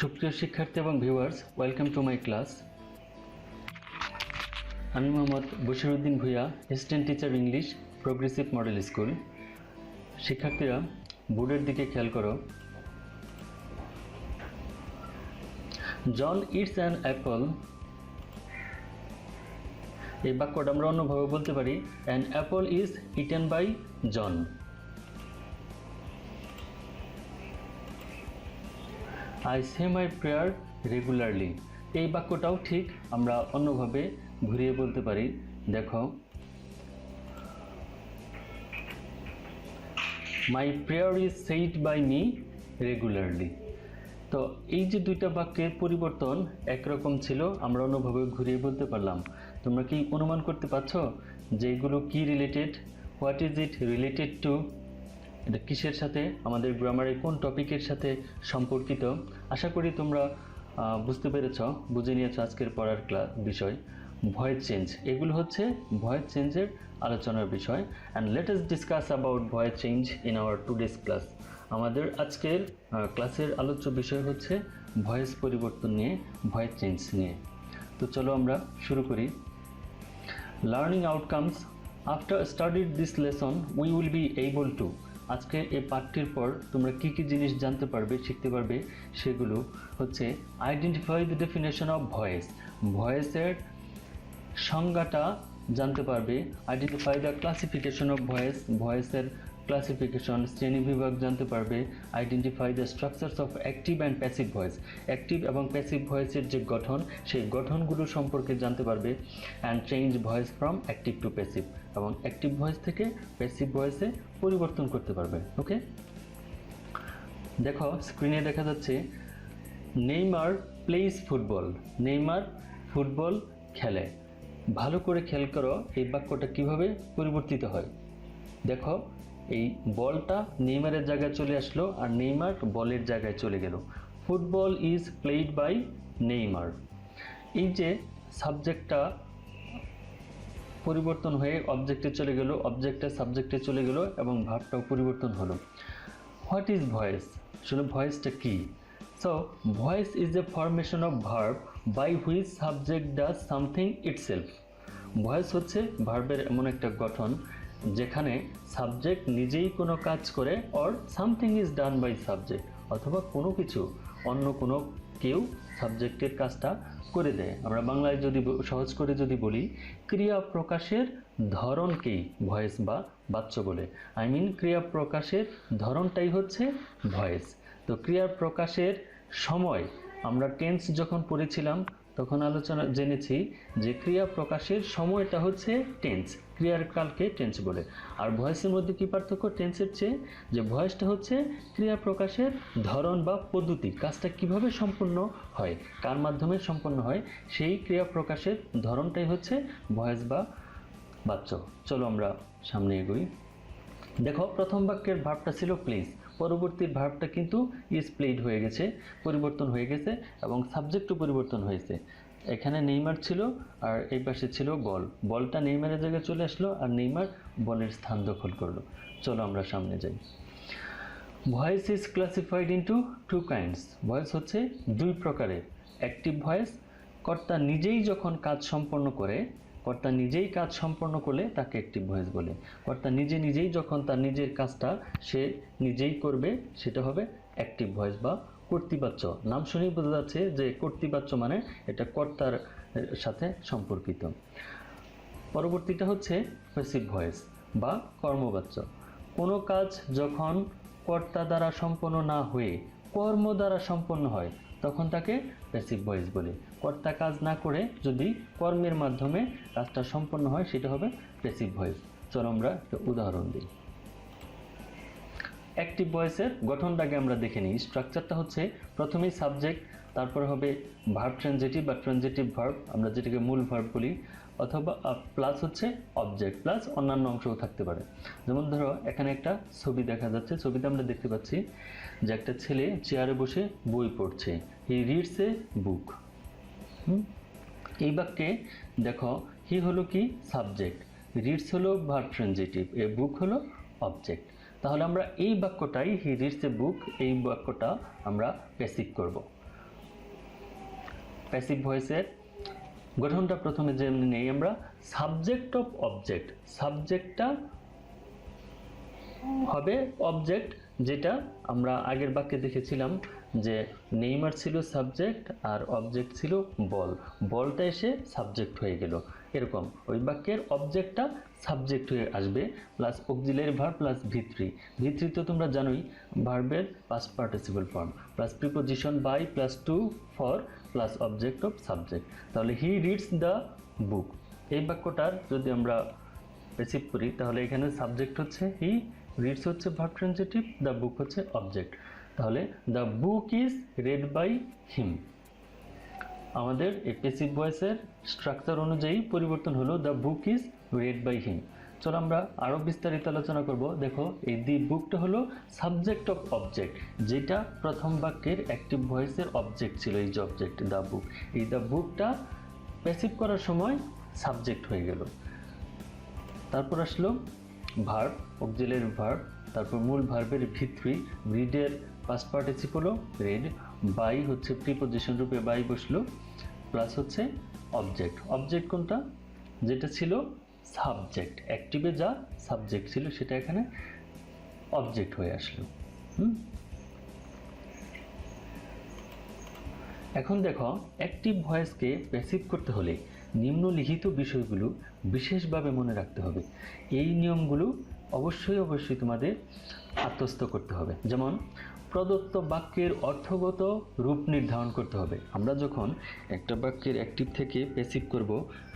সুপ্রিয় শিক্ষার্থী এবং viewers, welcome to my class. আমি Mohammad Bashiruddin Bhuiyan, assistant teacher English, progressive model school. শিক্ষার্থীরা বোর্ডের দিকে খেয়াল করো। John eats an apple. এই বাক্যটা আমরা অন্যভাবে বলতে পারি, an apple is eaten by John. I say my prayer regularly. এই বাক্যটাও ঠিক আমরা অন্যভাবে ঘুরিয়ে বলতে পারি। দেখো, my prayer is said by me regularly. তো এই যে দুইটা বাক্যের পরিবর্তন একরকম ছিল, আমরা অন্যভাবে ঘুরিয়ে বলতে পারলাম। তোমরা কি অনুমান করতে পারছো যে এগুলো কি related? What is it related to? এটা কিসের সাথে, আমাদের গ্রামারের কোন টপিকের সাথে সম্পর্কিত? আশা করি তোমরা বুঝতে পেরেছ, বুঝে নিয়েছ আজকের পড়ার বিষয় ভয়েস চেঞ্জ। এগুলো হচ্ছে ভয়েস চেঞ্জের আলোচনার বিষয়। And let us discuss about voice change in our today's class. আমাদের আজকের ক্লাসের আলোচ্য বিষয় হচ্ছে ভয়েস পরিবর্তন নিয়ে, ভয়েস চেঞ্জ নিয়ে। তো চলো আমরা শুরু করি। Learning outcomes. After studied this lesson we will be able to. আজকে এই পাঠটির পর তোমরা কী কী জিনিস জানতে পারবে, শিখতে পারবে, সেগুলো হচ্ছে identify the definition of voice. ভয়েসের সংজ্ঞাটা জানতে পারবে। Identify the classification of voice. ভয়েসের ক্লাসিফিকেশন, শ্রেণীবিভাগ জানতে পারবে। Identify the structures of active and passive voice. Active এবং প্যাসিভ ভয়েসের যে গঠন, সেই গঠনগুলো সম্পর্কে জানতে পারবে। And change voice from active to passive, এবং অ্যাক্টিভ ভয়েস থেকে প্যাসিভ ভয়েসে পরিবর্তন করতে পারবে। ওকে, দেখো স্ক্রিনে দেখা যাচ্ছে Neymar plays football. Neymar football খেলে। ভালো করে খেয়াল করো এই বাক্যটা কিভাবে পরিবর্তিত হয়। দেখো, এই বলটা নেইমারের জায়গায় চলে আসলো আর নেইমার বলের জায়গায় চলে গেল। Football is played by Neymar. এই যে সাবজেক্টটা পরিবর্তন হয়ে অবজেক্টে চলে গেল, অবজেক্টটা সাবজেক্টে চলে গেল এবং ভার্বটাও পরিবর্তন হলো। What is voice? আসলে ভয়েসটা কি? So voice is a formation of verb by which subject does something itself. ভয়েস হচ্ছে ভার্বের এমন একটা গঠন যেখানে সাবজেক্ট নিজেই কোনো কাজ করে, or something is done by subject, অথবা কোনো কিছু অন্য কোনো কেউ সাবজেক্টের কাজটা করে দেয়। আমরা বাংলায় যদি সহজ করে যদি বলি, ক্রিয়া প্রকাশের ধরনকেই ভয়েস বা বাচ্য বলে। আই মিন ক্রিয়া প্রকাশের ধরনটাই হচ্ছে ভয়েস। তো ক্রিয়া প্রকাশের সময় আমরা টেন্স যখন পড়েছিলাম তখন আলোচনা জেনেছি যে ক্রিয়া প্রকাশের সময়টা হচ্ছে টেন্স, ক্রিয়ার কালকে টেন্স বলে। আর ভয়েসের মধ্যে কি পার্থক্য টেন্সের চেয়ে? যে ভয়েসটা হচ্ছে ক্রিয়া প্রকাশের ধরন বা পদ্ধতি, কাজটা কিভাবে সম্পন্ন হয়, কার মাধ্যমে সম্পন্ন হয়, সেই ক্রিয়া প্রকাশের ধরনটাই হচ্ছে ভয়েস বা বাচ্য। চলো আমরা সামনে এগোই। দেখো, প্রথম বাক্যের ভার্বটা ছিল প্লিজ, পরবর্তীর ভার্বটা কিন্তু ইজ প্লেইড হয়ে গেছে, পরিবর্তন হয়ে গেছে এবং সাবজেক্টও পরিবর্তন হয়েছে। এখানে নেইমার ছিল আর এই পাশে ছিল বল। বলটা নেইমারের জায়গায় চলে আসলো আর নেইমার বলের স্থান দখল করলো। চলো আমরা সামনে যাই। Voice is classified into two kinds. Voice হচ্ছে দুই প্রকারের। অ্যাক্টিভ ভয়েস, কর্তা নিজেই যখন কাজ সম্পন্ন করে, কর্তা নিজেই কাজ সম্পন্ন করলে তাকে অ্যাক্টিভ ভয়েস বলে। কর্তা নিজেই যখন তার নিজের কাজটা সে নিজেই করবে, সেটা হবে অ্যাক্টিভ ভয়েস বা কর্তৃবাচ্য। নাম শুনেই বোঝা যাচ্ছে যে কর্তৃবাচ্য মানে এটা কর্তার সাথে সম্পর্কিত। পরবর্তীটা হচ্ছে প্যাসিভ ভয়েস বা কর্মবাচ্য। কোনো কাজ যখন কর্তা দ্বারা সম্পন্ন না হয়ে কর্ম দ্বারা সম্পন্ন হয় তখন তাকে প্যাসিভ ভয়েস বলে। কর্তা কাজ না করে যদি কর্মের মাধ্যমে কাজটা সম্পন্ন হয় সেটা হবে প্যাসিভ ভয়েস। চলো আমরা একটা উদাহরণ দিই। অ্যাক্টিভ ভয়েসের গঠনটাকে আমরা দেখে নিই। স্ট্রাকচারটা হচ্ছে প্রথমেই সাবজেক্ট, তারপরে হবে ভার্ব ট্রানজিটিভ বা ট্রানজিটিভ ভার্ব, আমরা যেটাকে মূল ভার্ব বলি, অথবা প্লাস হচ্ছে অবজেক্ট, প্লাস অন্যান্য অংশও থাকতে পারে। যেমন ধরো এখানে একটা ছবি দেখা যাচ্ছে, ছবিতে আমরা দেখতে পাচ্ছি যে একটা ছেলে চেয়ারে বসে বই পড়ছে। হি রিডস এ বুক। এই বাক্যে দেখো, হি হলো কি সাবজেক্ট, রিডস হলো ভার্ব ট্রানজিটিভ, এ বুক হলো অবজেক্ট। তাহলে আমরা এই বাক্যটাই হি রিডস এ বুক, এই বাক্যটা আমরা প্যাসিভ করব। প্যাসিভ ভয়েসের গঠনটা প্রথমে যেমনি নেই আমরা, সাবজেক্ট অফ অবজেক্ট। সাবজেক্টটা হবে অবজেক্ট, যেটা আমরা আগের বাক্যে দেখেছিলাম যে নেইমার ছিল সাবজেক্ট আর অবজেক্ট ছিল বল, বলটা এসে সাবজেক্ট হয়ে গেল। এরকম ওই বাক্যের অবজেক্টটা সাবজেক্ট হয়ে আসবে, plus auxiliary verb plus V three. V three তো তোমরা জানোই ভার্বের past participle form, plus preposition by plus to for plus object of subject. তাহলে হি রিডস দ্য বুক, এই বাক্যটার যদি আমরা প্যাসিভ করি তাহলে এখানে সাবজেক্ট হচ্ছে হি, রিডস হচ্ছে ভার্ব ট্রান্সিটিভ, দ্য বুক হচ্ছে অবজেক্ট। তাহলে the book is read by him. আমাদের এই প্যাসিভ ভয়েসের স্ট্রাকচার অনুযায়ী পরিবর্তন হলো the book is read by him. চলো আমরা আরও বিস্তারিত আলোচনা করব। দেখো এই দি বুকটা হলো সাবজেক্ট অফ অবজেক্ট, যেটা প্রথম বাক্যের অ্যাক্টিভ ভয়েসের অবজেক্ট ছিল, এই যে অবজেক্ট দ্য বুক। এই দ্য বুকটা প্যাসিভ করার সময় সাবজেক্ট হয়ে গেল। তারপর আসলো ভার্ব, অক্সিলারি ভার্ব, তারপর মূল ভার্বের ভিত্রি, রিডের পাস্ট পার্টিসিপল হলো রেড, বাই হচ্ছে প্রিপোজিশন রূপে বাই বসলো, প্লাস হচ্ছে অবজেক্ট। অবজেক্ট কোনটা? যেটা ছিল সাবজেক্ট, অ্যাক্টিভে যা সাবজেক্ট ছিল সেটা এখানে অবজেক্ট হয়ে আসলো। এখন দেখো অ্যাক্টিভ ভয়েসকে প্যাসিভ করতে হলে নিম্নলিখিত বিষয়গুলো বিশেষভাবে মনে রাখতে হবে। এই নিয়মগুলো অবশ্যই তোমাদের আত্মস্থ করতে হবে। যেমন প্রদত্ত বাক্যের অর্থগত রূপ নির্ধারণ করতে হবে। আমরা যখন একটা বাক্যের অ্যাক্টিভ থেকে প্যাসিভ করব,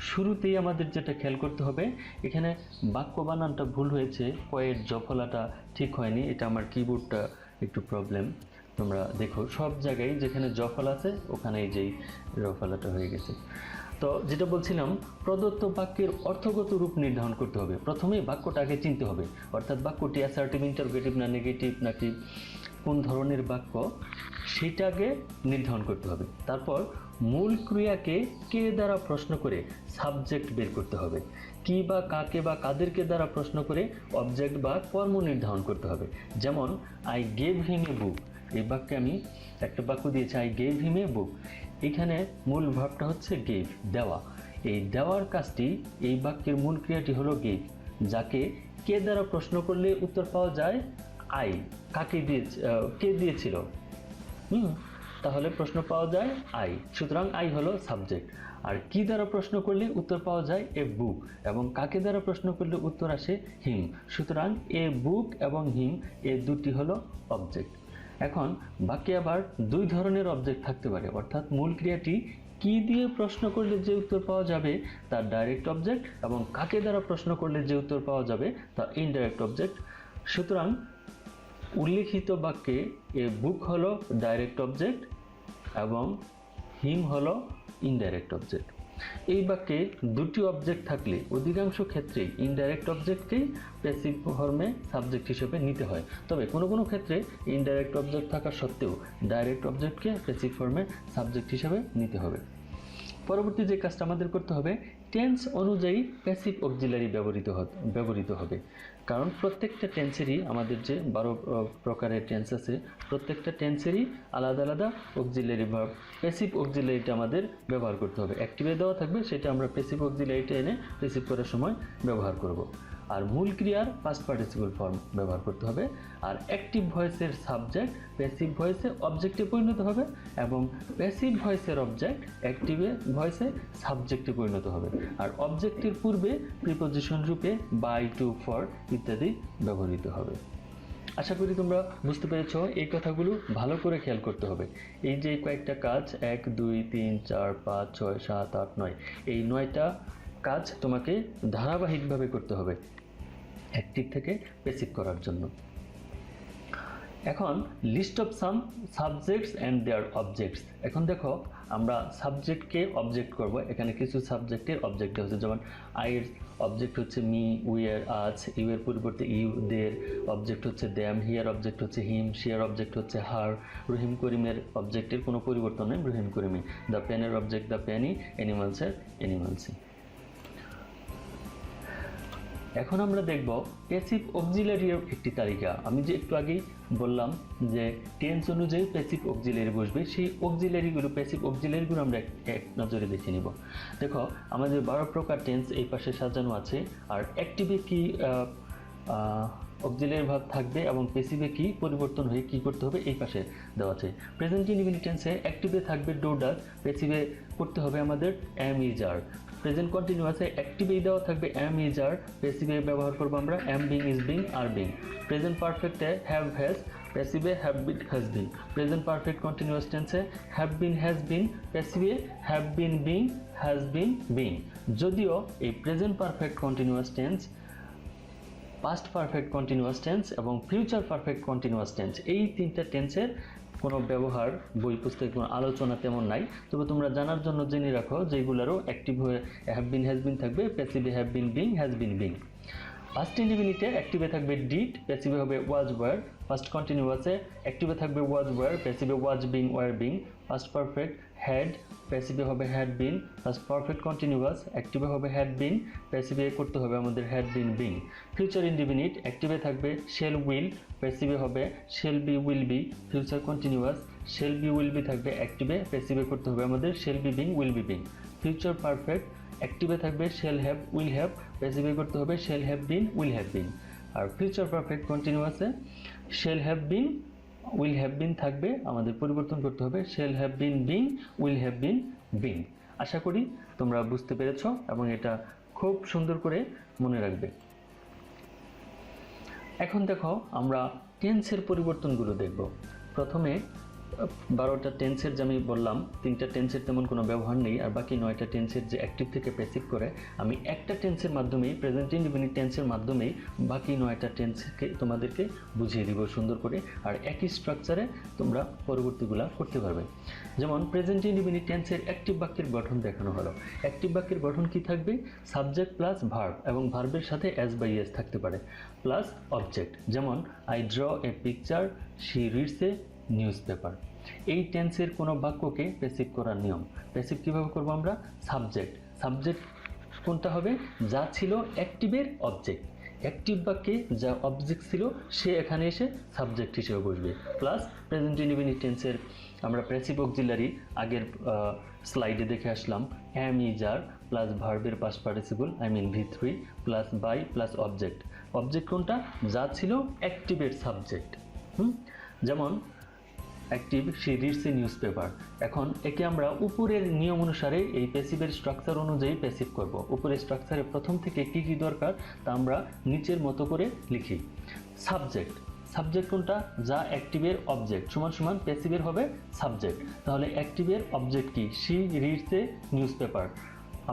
শুরুতেই আমাদের যেটা খেয়াল করতে হবে, এখানে বাক্য বানানটা ভুল হয়েছে, কয়ের জফলাটা ঠিক হয়নি, এটা আমার কিবোর্ডটা একটু প্রবলেম। তোমরা দেখো সব জায়গায় যেখানে জফলা আছে ওখানে এই যেই রফলাটা হয়ে গেছে। তো যেটা বলছিলাম, প্রদত্ত বাক্যের অর্থগত রূপ নির্ধারণ করতে হবে। প্রথমে বাক্যটা আগে চিনতে হবে, অর্থাৎ বাক্যটি অ্যাসার্টিভ, ইন্টারোগেটিভ না নেগেটিভ নাকি কোন ধরনের বাক্য সেটা আগে নির্ধারণ করতে হবে। তারপর মূল ক্রিয়াকে কে দ্বারা প্রশ্ন করে সাবজেক্ট বের করতে হবে। কি বা কাকে বা কাদেরকে দ্বারা প্রশ্ন করে অবজেক্ট বা কর্ম নির্ধারণ করতে হবে। যেমন আই গেভ হিম এ বুক, এই বাক্যে আমি একটা বাক্য দিয়েছি আই গেভ হিম এ বুক। এখানে মূল ভাবটা হচ্ছে গেভ, দেওয়া। এই দেওয়ার কাজটি, এই বাক্যের মূল ক্রিয়াটি হলো গেভ, যাকে কে দ্বারা প্রশ্ন করলে উত্তর পাওয়া যায় আই। কাকে দিয়েছে, কে দিয়েছিল, তাহলে প্রশ্ন পাওয়া যায় আই, সুতরাং আই হলো সাবজেক্ট। আর কি দ্বারা প্রশ্ন করলে উত্তর পাওয়া যায় এ বুক, এবং কাকে দ্বারা প্রশ্ন করলে উত্তর আসে হিম, সুতরাং এ বুক এবং হিম এ দুটি হলো অবজেক্ট। এখন বাক্যে আবার দুই ধরনের অবজেক্ট থাকতে পারে, অর্থাৎ মূল ক্রিয়াটি কি দিয়ে প্রশ্ন করলে যে উত্তর পাওয়া যাবে তার ডাইরেক্ট অবজেক্ট, এবং কাকে দ্বারা প্রশ্ন করলে যে উত্তর পাওয়া যাবে তা ইনডাইরেক্ট অবজেক্ট। সুতরাং উল্লিখিত বাক্যে এ বুক হলো ডাইরেক্ট অবজেক্ট এবং হিম হলো ইনডাইরেক্ট অবজেক্ট। এই বাক্যে দুটি অবজেক্ট থাকলে অধিকাংশ ক্ষেত্রেই ইনডাইরেক্ট অবজেক্টকেই প্যাসিভ ফর্মে সাবজেক্ট হিসেবে নিতে হয়। তবে কোনো ক্ষেত্রে ইনডাইরেক্ট অবজেক্ট থাকা সত্ত্বেও ডাইরেক্ট অবজেক্টকে প্যাসিভ ফর্মে সাবজেক্ট হিসেবে নিতে হবে। পরবর্তী যে কাজটা আমাদের করতে হবে, টেন্স অনুযায়ী প্যাসিভ অক্সিলারি ব্যবহৃত হবে। কারণ প্রত্যেকটা টেন্সেরই, আমাদের যে 12 প্রকারের টেন্স আছে, প্রত্যেকটা টেন্সেরই আলাদা আলাদা অক্সিলারি ভার্ব, প্যাসিভ অক্সিলারিটা আমাদের ব্যবহার করতে হবে। অ্যাক্টিভে দেওয়া থাকবে, সেটা আমরা প্যাসিভ অক্সিলারিটা এনে রিসিভ করার সময় ব্যবহার করব। আর মূল ক্রিয়ার পাস্ট পার্টিসিপল ফর্ম ব্যবহার করতে হবে। আর অ্যাক্টিভ ভয়েসের সাবজেক্ট প্যাসিভ ভয়েসে অবজেক্টে পরিণত হবে, এবং প্যাসিভ ভয়েসের অবজেক্ট অ্যাক্টিভ ভয়েসে সাবজেক্টে পরিণত হবে। আর অবজেক্টের পূর্বে প্রিপোজিশন রূপে বাই, টু, ফর ইত্যাদি ব্যবহৃত হবে। আশা করি তোমরা বুঝতে পেরেছো। এই কথাগুলো ভালো করে খেয়াল করতে হবে। এই যে কয়েকটা কাজ 1, 2, 3, 4, 5, 6, 7, 8, 9, এই 9টা কাজ তোমাকে ধারাবাহিকভাবে করতে হবে অ্যাক্টিভ থেকে প্যাসিভ করার জন্য। এখন list of some subjects and their objects. এখন দেখো আমরা সাবজেক্টকে অবজেক্ট করব। এখানে কিছু সাবজেক্টের অবজেক্ট হচ্ছে, যেমন আইয়ের অবজেক্ট হচ্ছে মি, উই এর আজ, ইউ এর পরিবর্তে ইউ, দের অবজেক্ট হচ্ছে দ্যাম, হিয়ার অবজেক্ট হচ্ছে হিম, শিয়ার অবজেক্ট হচ্ছে হার, রহিম করিমের অবজেক্টের কোনো পরিবর্তন নেই, রহিম করিমি, দ্য পেনের অবজেক্ট দ্য পেনি, অ্যানিমালসের অ্যানিমালসি। এখন আমরা দেখব প্যাসিভ অক্সিলারি এর একটি তালিকা। আমি যে একটু আগেই বললাম যে টেন্স অনুযায়ী প্যাসিভ অক্সিলারি বসবে, সেই অক্সিলারিগুলো প্যাসিভ অক্সিলারিগুলো আমরা এক নজরে দেখে নিব। দেখো আমাদের 12 প্রকার টেন্স এই পাশে সাজানো আছে, আর অ্যাক্টিভে কি অক্সিলারি ভার্ব থাকবে এবং প্যাসিভে কি পরিবর্তন হয়ে কি করতে হবে এই পাশে দেওয়া আছে। প্রেজেন্ট ইনডিফিনিট টেন্সে অ্যাক্টিভে থাকবে ডু ডাজ, প্যাসিভে করতে হবে আমাদের অ্যাম ইজ আর। প্রেজেন্ট কন্টিনিউয়াসে অ্যাক্টিভেই দেওয়া থাকবে অ্যাম ইজ আর, প্যাসিভে ব্যবহার করব আমরা am being is being are being. Present পারফেক্টে হ্যাভ হ্যাজ, প্যাসিভে have been has been. Present perfect continuous টেন্সে হ্যাভ বিন হ্যাজ বিন, প্যাসিভে have been being has been being. যদিও এই present perfect continuous tense, past perfect continuous tense এবং future perfect continuous tense এই তিনটা টেন্সের কোনো ব্যবহার বই পুস্তকে কোনো আলোচনা তেমন নাই, তবে তোমরা জানার জন্য জেনে রাখো যেগুলোরও অ্যাক্টিভ হয়ে হ্যাভ বিন হ্যাজ বিন থাকবে, প্যাসিভে have been being has been being. Past ইনডিফিনিটে অ্যাক্টিভে থাকবে ডিড, প্যাসিভে হবে ওয়াজ ওয়ার। পাস্ট কন্টিনিউয়াসে অ্যাক্টিভে থাকবে ওয়াজ ওয়ার, প্যাসিভে was being were being. Past perfect had, প্যাসিভে হবে had been. Past perfect continuous অ্যাক্টিভে হবে হ্যাড বিন, প্যাসিভে করতে হবে আমাদের had been being. Future indefinite অ্যাক্টিভে থাকবে শেল উইল, প্যাসিভে হবে shall be will be. Future continuous shall be will be থাকবে অ্যাক্টিভে, প্যাসিভে করতে হবে আমাদের shall be being will be being. Future perfect অ্যাক্টিভে থাকবে শেল হ্যাভ উইল হ্যাভ, প্যাসিভে করতে হবে shall have been will have been. আর ফিউচার পারফেক্ট কন্টিনিউয়াসে shall have been will have been থাকবে, আমাদের পরিবর্তন করতে হবে shall have been being will have been being. আশা করি তোমরা বুঝতে পেরেছো এবং এটা খুব সুন্দর করে মনে রাখবে। এখন দেখো আমরা টেন্সের পরিবর্তনগুলো দেখব। প্রথমে 12টা টেন্সের যে আমি বললাম, 3টা টেন্সের তেমন কোনো ব্যবহার নেই, আর বাকি 9টা টেন্সের যে অ্যাক্টিভ থেকে প্যাসিভ করে, আমি একটা টেন্সের মাধ্যমেই, প্রেজেন্ট ইনডিফিনিট টেন্সের মাধ্যমেই বাকি 9টা টেন্সকে তোমাদেরকে বুঝিয়ে দিব সুন্দর করে, আর একই স্ট্রাকচারে তোমরা পরবর্তীগুলো করতে পারবে। যেমন প্রেজেন্ট ইনডিফিনিট টেন্সের অ্যাক্টিভ বাক্যের গঠন দেখানো হলো। অ্যাক্টিভ বাক্যের গঠন কি থাকবে? সাবজেক্ট প্লাস ভার্ব, এবং ভার্বের সাথে অ্যাজ বাই এস থাকতে পারে, প্লাস অবজেক্ট। যেমন I draw a picture, she reads a news paper. এই টেন্সের কোনো বাক্যকে প্যাসিভ করার নিয়ম। প্যাসিভ কীভাবে করবো আমরা? সাবজেক্ট, সাবজেক্ট কোনটা হবে? যা ছিল অ্যাক্টিভের অবজেক্ট, অ্যাক্টিভ বাক্যে যা অবজেক্ট ছিল সে এখানে এসে সাবজেক্ট হিসেবে বসবে। প্লাস প্রেজেন্ট ইনডিফিনিট টেন্সের আমরা প্যাসিভ অক্সিলারি আগের স্লাইডে দেখে আসলাম, অ্যাম ইজ আর প্লাস ভার্বের past participle I mean V3 plus by plus object. Object কোনটা? যা ছিল অ্যাক্টিভের সাবজেক্ট। যেমন active she reads a newspaper. এখন একে আমরা উপরের নিয়ম অনুসারে এই প্যাসিভের স্ট্রাকচার অনুযায়ী প্যাসিভ করব। উপরের স্ট্রাকচারে প্রথম থেকে কী কী দরকার তা আমরা নিচের মতো করে লিখি। সাবজেক্ট, সাবজেক্ট কোনটা? যা অ্যাক্টিভের অবজেক্ট সমান সমান প্যাসিভের হবে সাবজেক্ট। তাহলে অ্যাক্টিভের অবজেক্ট কি? She reads a news paper.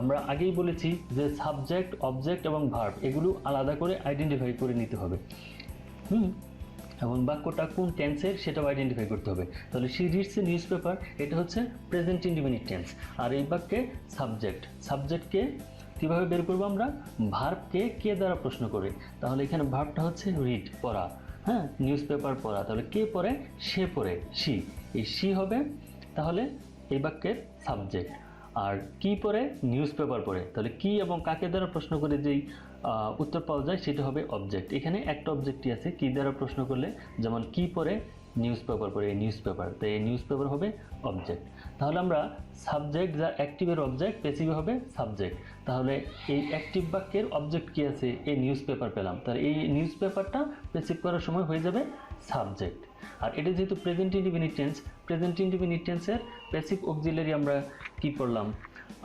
আমরা আগেই বলেছি যে সাবজেক্ট, অবজেক্ট এবং ভার্ব এগুলো আলাদা করে আইডেন্টিফাই করে নিতে হবে, এবং বাক্যটা কোন টেন্সের সেটাও আইডেন্টিফাই করতে হবে। তাহলে she reads a newspaper, এটা হচ্ছে প্রেজেন্ট ইনডিফিনিট টেন্স। আর এই বাক্যে সাবজেক্ট, সাবজেক্টকে কীভাবে বের করবো আমরা? ভার্বকে কে দ্বারা প্রশ্ন করে। তাহলে এখানে ভার্বটা হচ্ছে রিড, পড়া। নিউজ পেপার পড়া, তাহলে কে পড়ে? সে পড়ে, শি। এই শি হবে তাহলে এই বাক্যের সাবজেক্ট। আর কি পড়ে? নিউজ পেপার পড়ে। তাহলে কি এবং কাকে দ্বারা প্রশ্ন করে যেই উত্তর পাওয়া যায় সেটা হবে অবজেক্ট। এখানে একটা অবজেক্টই আছে, কি দ্বারা প্রশ্ন করলে, যেমন কি পড়ে? নিউজ পেপার পড়ে, এই নিউজ পেপার, তো এই নিউজ পেপার হবে অবজেক্ট। তাহলে আমরা সাবজেক্ট যা অ্যাক্টিভের অবজেক্ট, প্যাসিভে হবে সাবজেক্ট। তাহলে এই অ্যাক্টিভ বাক্যের অবজেক্ট কি আছে? এই নিউজ পেপার পেলাম, তাহলে এই নিউজ পেপারটা প্যাসিভ করার সময় হয়ে যাবে সাবজেক্ট। আর এটা যেহেতু present indefinite tense, present indefinite টেন্সের প্যাসিভ অক্সিলারি আমরা কি পড়লাম?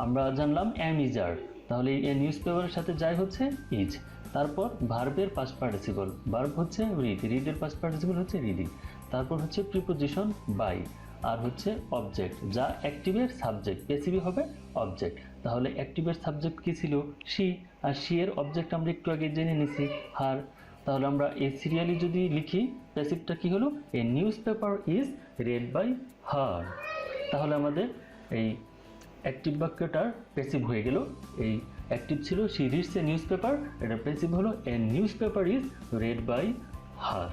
আমরা জানলাম অ্যাম ইজ আর, তাহলে এই নিউজ পেপারের সাথে যাই হচ্ছে ইজ। তারপর ভার্বের পাস্ট পার্টিসিপল, ভার্ব হচ্ছে রিড, রিডের পাস্ট পার্টিসিপল হচ্ছে রিডিং। তারপর হচ্ছে প্রিপোজিশন বাই, আর হচ্ছে অবজেক্ট যা অ্যাক্টিভের সাবজেক্ট, প্যাসিভে হবে অবজেক্ট। তাহলে অ্যাক্টিভের সাবজেক্ট কি ছিল? শি, আর শি এর অবজেক্ট আমরা একটু আগে জেনে নিছি, হার। তাহলে আমরা এই সিরিয়ালি যদি লিখি, প্যাসিভটা কি হলো? A newspaper is read by her. তাহলে আমাদের এই অ্যাক্টিভ বাক্যটার প্যাসিভ হয়ে গেল। এই অ্যাক্টিভ ছিল she reads a newspaper, এটা প্যাসিভ হলো a newspaper is read by her.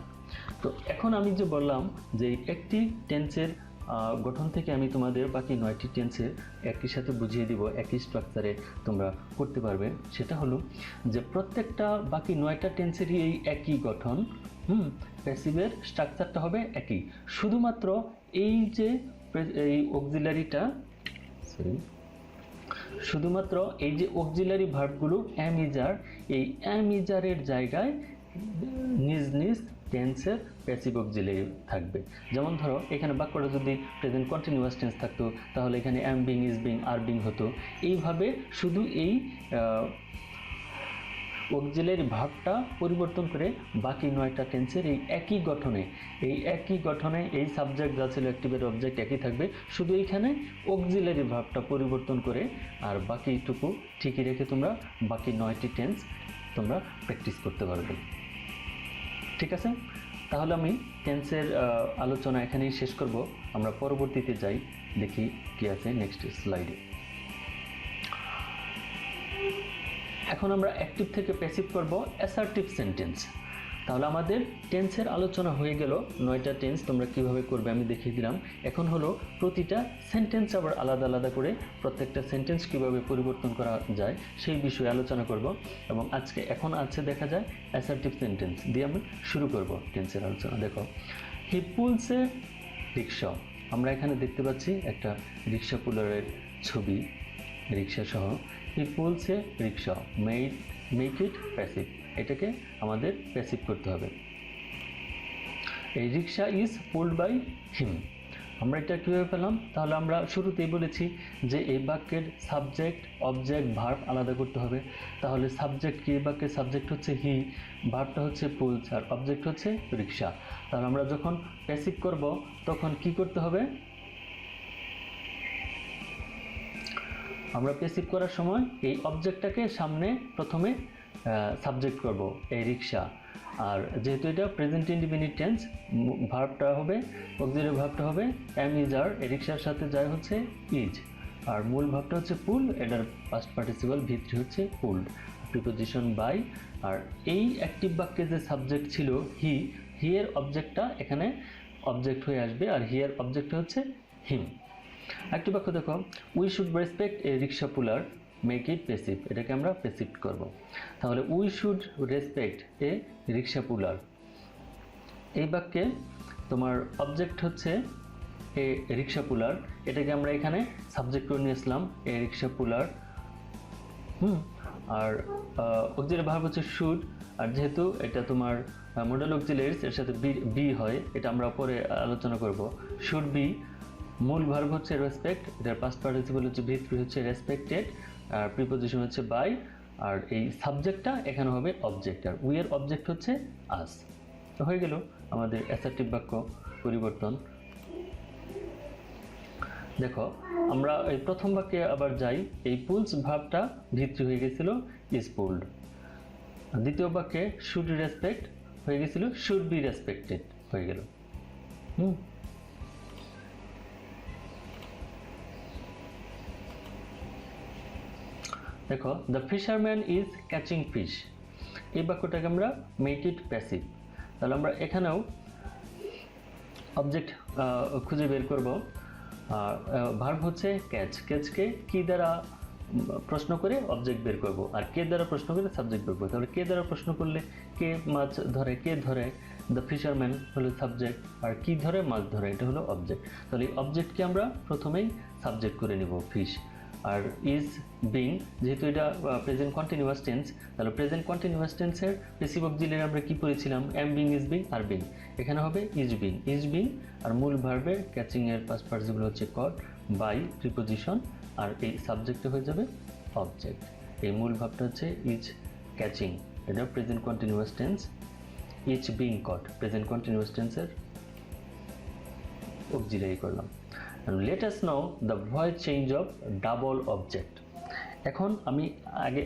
তো এখন আমি যে বললাম যে একটি টেন্সের গঠন থেকে আমি তোমাদের বাকি 9টি টেন্সের একই সাথে বুঝিয়ে দিব, একই স্ট্রাকচারে তোমরা করতে পারবে। সেটা হলো যে প্রত্যেকটা বাকি 9টা টেন্সেরই এই একই গঠন, প্যাসিভের স্ট্রাকচারটা হবে একই, শুধুমাত্র এই যে এই অক্সিলারিটা শুধুমাত্র এই যে অক্সিলারি ভার্বগুলো অ্যাম ইজার, এই অ্যাম ইজারের জায়গায় নিজ নিজ টেন্সের প্যাসিভ অক্সিলারি থাকবে। যেমন ধরো এখানে বাক্যটা যদি প্রেজেন্ট কন্টিনিউয়াস টেন্স থাকতো তাহলে এখানে অ্যাম being, is being, are being হতো। এইভাবে শুধু এই অক্সিলারি ভার্বটা পরিবর্তন করে বাকি 9টা টেন্সের এই একই গঠনে এই সাবজেক্ট যা ছিল অ্যাক্টিভের অবজেক্ট একই থাকবে, শুধু এইখানে অক্সিলারি ভার্বটা পরিবর্তন করে আর বাকিটুকু ঠিকই রেখে তোমরা বাকি 9টি টেন্স তোমরা প্র্যাকটিস করতে পারবে। ঠিক আছে, তাহলে আমি টেন্সের আলোচনা এখানেই শেষ করব। আমরা পরবর্তীতে যাই, দেখি কি আছে নেক্সট স্লাইডে। এখন আমরা অ্যাক্টিভ থেকে প্যাসিভ করব অ্যাসার্টিভ সেন্টেন্স। তাহলে আমাদের টেন্সের আলোচনা হয়ে গেল, 9টা টেন্স তোমরা কিভাবে করবে আমি দেখিয়ে দিলাম। এখন হলো প্রতিটা সেন্টেন্স আবার আলাদা আলাদা করে প্রত্যেকটা সেন্টেন্স কিভাবে পরিবর্তন করা যায় সেই বিষয়ে আলোচনা করব। এবং এখন আছে দেখা যায় অ্যাসার্টিভ সেন্টেন্স দিয়ে আমি শুরু করব টেন্সের আলোচনা। দেখো, হি পুলস এ রিক্সা। আমরা এখানে দেখতে পাচ্ছি একটা রিক্সা পুলারের ছবি, রিক্সা সহ। He pulls a rickshaw, make it passive, এটাকে আমাদের প্যাসিভ করতে হবে। এই rickshaw is pulled by him, আমরা এটা কীভাবে পেলাম? তাহলে আমরা শুরুতেই বলেছি যে এই বাক্যের সাবজেক্ট, অবজেক্ট, ভার্ব আলাদা করতে হবে। তাহলে সাবজেক্ট কি? বাক্যের সাবজেক্ট হচ্ছে হি, ভার্বটা হচ্ছে পুলস, আর অবজেক্ট হচ্ছে রিক্সা। তাহলে আমরা যখন প্যাসিভ করব তখন কি করতে হবে? আমরা প্যাসিভ করার সময় এই অবজেক্টটাকে সামনে প্রথমে সাবজেক্ট করব, এই রিক্সা। আর যেহেতু এটা প্রেজেন্ট ইনডিফিনিট টেন্স, ভার্বটা হবে, অক্সিলারি ভার্বটা হবে অ্যাম ইজ আর, এই রিক্সার সাথে যায় হচ্ছে ইজ, আর মূল ভার্বটা হচ্ছে পুল, এটার পাস্ট পার্টিসিপাল ভিত্তি হচ্ছে পুলড, প্রিপোজিশন বাই। আর এই অ্যাক্টিভ বাক্যে যে সাবজেক্ট ছিল হি, হি এর অবজেক্টটা এখানে অবজেক্ট হয়ে আসবে, আর হি এর অবজেক্টটা হচ্ছে হিম। একটি বাক্য দেখো, we should respect a rickshaw puller, make it passive, এটাকে আমরা প্যাসিভ করব। তাহলে we should respect a rickshaw puller, এই বাক্যে তোমার অবজেক্ট হচ্ছে এ রিক্সা পুলার, এটাকে আমরা এখানে সাবজেক্ট করে নিয়েছিলাম এ রিক্সা পুলার। আর অক্সিলারি ভার্ব হচ্ছে শুড, আর যেহেতু এটা তোমার মডেল অক্সিলারিজ, এর সাথে বি হয়, এটা আমরা পরে আলোচনা করব। শুড বি, মূল ভার্ব হচ্ছে রেসপেক্ট, এটার পাস্ট পার্টিসিপল হচ্ছে ভিত্তি হচ্ছে রেসপেক্টেড, আর প্রিপোজিশন হচ্ছে বাই, আর এই সাবজেক্টটা এখানে হবে অবজেক্ট, আর উই এর অবজেক্ট হচ্ছে আস। তো হয়ে গেল আমাদের অ্যাসার্টিভ বাক্য পরিবর্তন। দেখো, আমরা এই প্রথম বাক্যে আবার যাই, এই পুলস ভার্বটা ভিত্তি হয়ে গেছিল ইজ পুলড। দ্বিতীয় বাক্যে শুড রেসপেক্ট হয়ে গেছিল শুড বি রেসপেক্টেড হয়ে গেল। দেখো, the fisherman is catching fish, এই বাক্যটাকে আমরা মেক ইট প্যাসিভ। তাহলে আমরা এখানেও অবজেক্ট খুঁজে বের করব। ভার্ব হচ্ছে ক্যাচ, ক্যাচকে কি দ্বারা প্রশ্ন করে অবজেক্ট বের করব, আর কে দ্বারা প্রশ্ন করে সাবজেক্ট বের করব। তাহলে কে দ্বারা প্রশ্ন করলে কে মাছ ধরে, কে ধরে, দ্য ফিশারম্যান হলো সাবজেক্ট, আর কি ধরে, মাছ ধরে, এটা হলো অবজেক্ট। তাহলে এই অবজেক্টকে আমরা প্রথমেই সাবজেক্ট করে নিব ফিশ। আর ইজ বিং, যেহেতু এটা প্রেজেন্ট কন্টিনিউয়াস টেন্স, তাহলে প্রেজেন্ট কন্টিনিউয়াস টেন্সের প্যাসিভ অক্সিলারি আমরা কি পড়েছিলাম? Am being, is being, are being. এখানে হবে ইজ বিং, ইজ বিং, আর মূল ভার্বের ক্যাচিং এর পাস্ট পার্টিসিপল হচ্ছে কট, বাই, প্রিপোজিশন, আর এই সাবজেক্টে হয়ে যাবে অবজেক্ট। এই মূল ভাবটা হচ্ছে ইজ ক্যাচিং, এটা present continuous tense, is being caught present continuous টেন্সের অক্সিলারি করলাম। Let us know the voice change of double object. এখন আমি আগে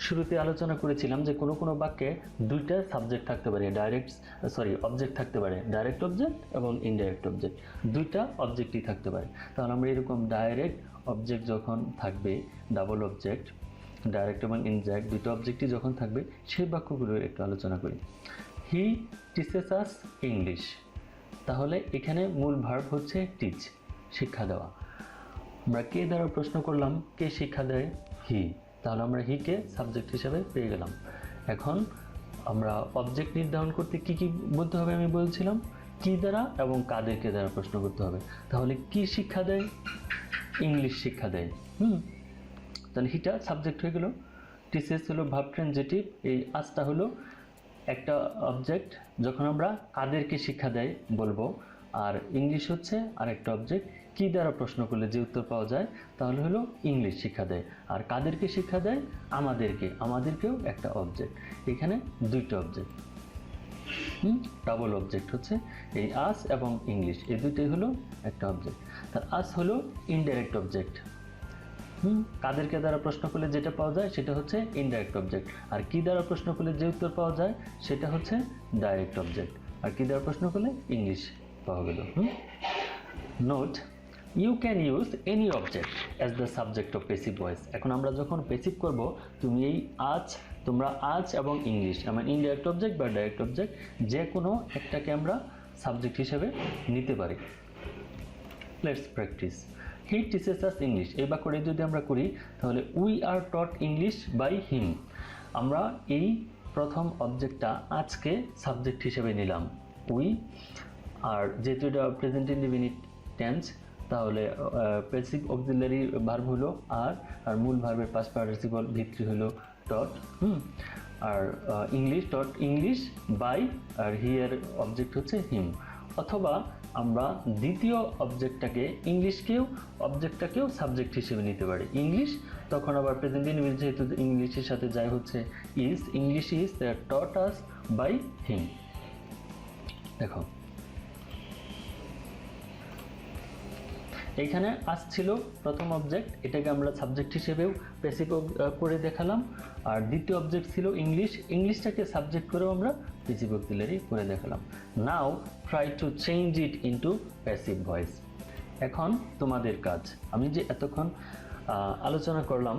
শুরুতে আলোচনা করেছিলাম যে কোনো বাক্যে দুইটা সাবজেক্ট থাকতে পারে, অবজেক্ট থাকতে পারে, ডাইরেক্ট অবজেক্ট এবং ইনডাইরেক্ট অবজেক্ট, দুইটা অবজেক্টই থাকতে পারে। তাহলে আমরা এরকম ডাইরেক্ট অবজেক্ট যখন থাকবে, ডাবল অবজেক্ট, ডাইরেক্ট এবং ইনডাইরেক্ট দুইটা অবজেক্টই যখন থাকবে, সেই বাক্যগুলোর একটু আলোচনা করি। হি টিচেস আস ইংলিশ, তাহলে এখানে মূল ভার্ব হচ্ছে টিচ, শিক্ষা দেওয়া। আমরা কে দ্বারা প্রশ্ন করলাম, কে শিক্ষা দেয়, হি, তাহলে আমরা হিকে সাবজেক্ট হিসেবে পেয়ে গেলাম। এখন আমরা অবজেক্ট নির্ধারণ করতে কি কি বলতে হবে আমি বলছিলাম, কি দ্বারা এবং কাদেরকে দ্বারা প্রশ্ন করতে হবে। তাহলে কি শিক্ষা দেয়, ইংলিশ শিক্ষা দেয়। তাহলে হিটা সাবজেক্ট হয়ে গেল, টিসিএস হলো ভার্ব ট্রানজিটিভ, এই আজটা হলো একটা অবজেক্ট, যখন আমরা কাদেরকে শিক্ষা দেয় বলবো, আর ইংলিশ হচ্ছে আরেকটা অবজেক্ট, কি দ্বারা প্রশ্ন করলে যে উত্তর পাওয়া যায় তাহলে হলো ইংলিশ শিক্ষা দেয়। আর কাদেরকে শিক্ষা দেয়, আমাদেরকেও একটা অবজেক্ট, এখানে দুইটা অবজেক্ট, ডাবল অবজেক্ট হচ্ছে এই আস এবং ইংলিশ, এই দুইটাই হলো একটা অবজেক্ট। তার আস হলো ইনডাইরেক্ট অবজেক্ট, কাদেরকে দ্বারা প্রশ্ন করলে যেটা পাওয়া যায় সেটা হচ্ছে ইনডাইরেক্ট অবজেক্ট, আর কি দ্বারা প্রশ্ন করলে যে উত্তর পাওয়া যায় সেটা হচ্ছে ডাইরেক্ট অবজেক্ট, আর কি দ্বারা প্রশ্ন করলে ইংলিশ পাওয়া গেল। Note, you can use any object as the subject of passive voice. এখন আমরা যখন প্যাসিভ করব, তুমি এই তোমরা আজ এবং ইংলিশ মানে ইনডাইরেক্ট অবজেক্ট বা ডাইরেক্ট অবজেক্ট যে কোনো একটাকে আমরা সাবজেক্ট হিসেবে নিতে পারি। Let's practice. He teaches us English, এই বাক্যটি যদি আমরা করি তাহলে we are taught English by him. আমরা এই প্রথম অবজেক্টটা আজকে সাবজেক্ট হিসেবে নিলাম উই, আর যেহেতু এটা প্রেজেন্ট ইনডিফিনিট টেন্স তাহলে প্যাসিভ অক্সিলারি ভার্ব হলো আর মূল ভার্বের পাস্ট পার্টিসিপল ভিত্তি হলো টট, আর ইংলিশ টট ইংলিশ বাই, আর হিয়ার অবজেক্ট হচ্ছে হিম। অথবা আমরা দ্বিতীয় অবজেক্টটাকে অবজেক্টটাকেও সাবজেক্ট হিসেবে নিতে পারি ইংলিশ, তখন আবার প্রেজেন্ট ইনডিফিনিট যেহেতু ইংলিশের সাথে যায় হচ্ছে is, English is taught us by him. দেখো এইখানে আজ ছিল প্রথম অবজেক্ট, এটাকে আমরা সাবজেক্ট হিসেবেও প্যাসিভ করে দেখালাম, আর দ্বিতীয় অবজেক্ট ছিল ইংলিশটাকে সাবজেক্ট করেও আমরা প্যাসিভ অক্সিলারি করে দেখালাম। Now try to change it into passive voice. এখন তোমাদের কাজ, আমি যে এতক্ষণ আলোচনা করলাম,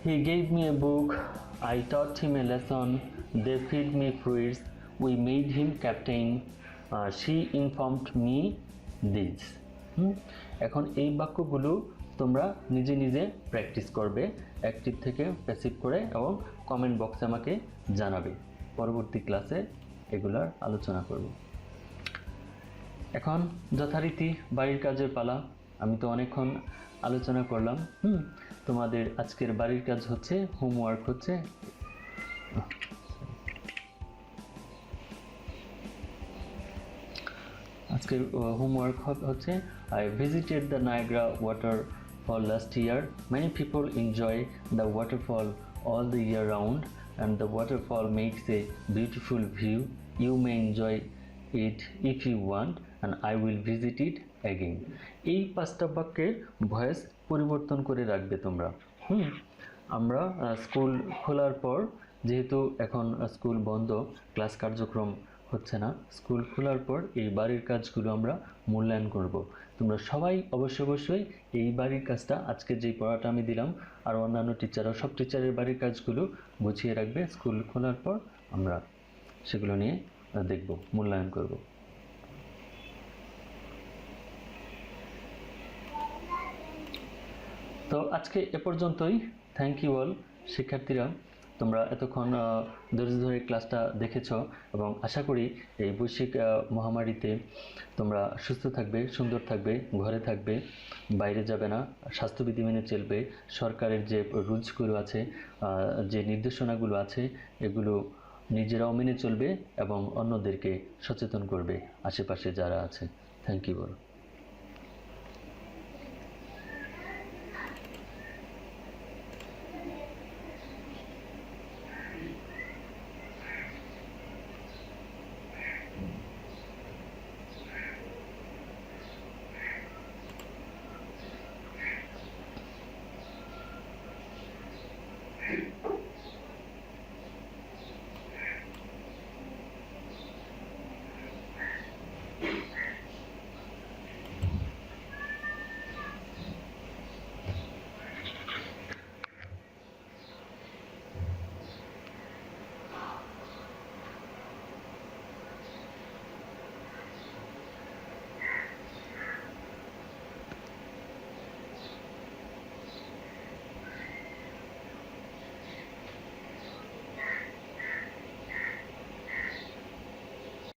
he gave me a book, I taught him a lesson, they feed me fruits, we made him captain, she informed me this. এখন এই বাক্যগুলো তোমরা নিজে নিজে প্র্যাকটিস করবে, অ্যাক্টিভ থেকে প্যাসিভ করে, এবং কমেন্ট বক্সে আমাকে জানাবে। পরবর্তী ক্লাসে এগুলার আলোচনা করব। এখন যথারীতি বাড়ির কাজের পালা। আমি তো অনেকক্ষণ আলোচনা করলাম, তোমাদের আজকের বাড়ির কাজ হচ্ছে, হোমওয়ার্ক হচ্ছে, আজকের হোমওয়ার্ক হচ্ছে I visited the Niagara waterfall last year. Many people enjoy the waterfall all the year round, and the waterfall makes a beautiful view. You may enjoy it if you want, and I will visit it again. এই পাঁচটা বাক্যের voice পরিবর্তন করে রাখবে তোমরা। আমরা school খোলার পর, যেহেতু এখন স্কুল বন্ধ, ক্লাস কার্যক্রম হচ্ছে না, স্কুল খোলার পর এই বাড়ির কাজগুলো আমরা মূল্যায়ন করব। তোমরা সবাই অবশ্যই এই বাড়ির কাজটা, আজকে যেই পড়াটা আমি দিলাম আর অন্যান্য টিচাররা, সব টিচারের বাড়ির কাজগুলো গুছিয়ে রাখবে। স্কুল খোলার পর আমরা সেগুলো নিয়ে দেখব, মূল্যায়ন করব। তো আজকে এ পর্যন্তই। থ্যাংক ইউ অল শিক্ষার্থীরা, তোমরা এতক্ষণ ধৈর্য ধরে ক্লাসটা দেখেছ, এবং আশা করি এই বৈশ্বিক মহামারীতে তোমরা সুস্থ থাকবে, সুন্দর থাকবে, ঘরে থাকবে, বাইরে যাবে না, স্বাস্থ্যবিধি মেনে চলবে, সরকারের যে রুলসগুলো আছে, যে নির্দেশনাগুলো আছে, এগুলো নিজেরাও মেনে চলবে এবং অন্যদেরকে সচেতন করবে আশেপাশে যারা আছে। Thank you all.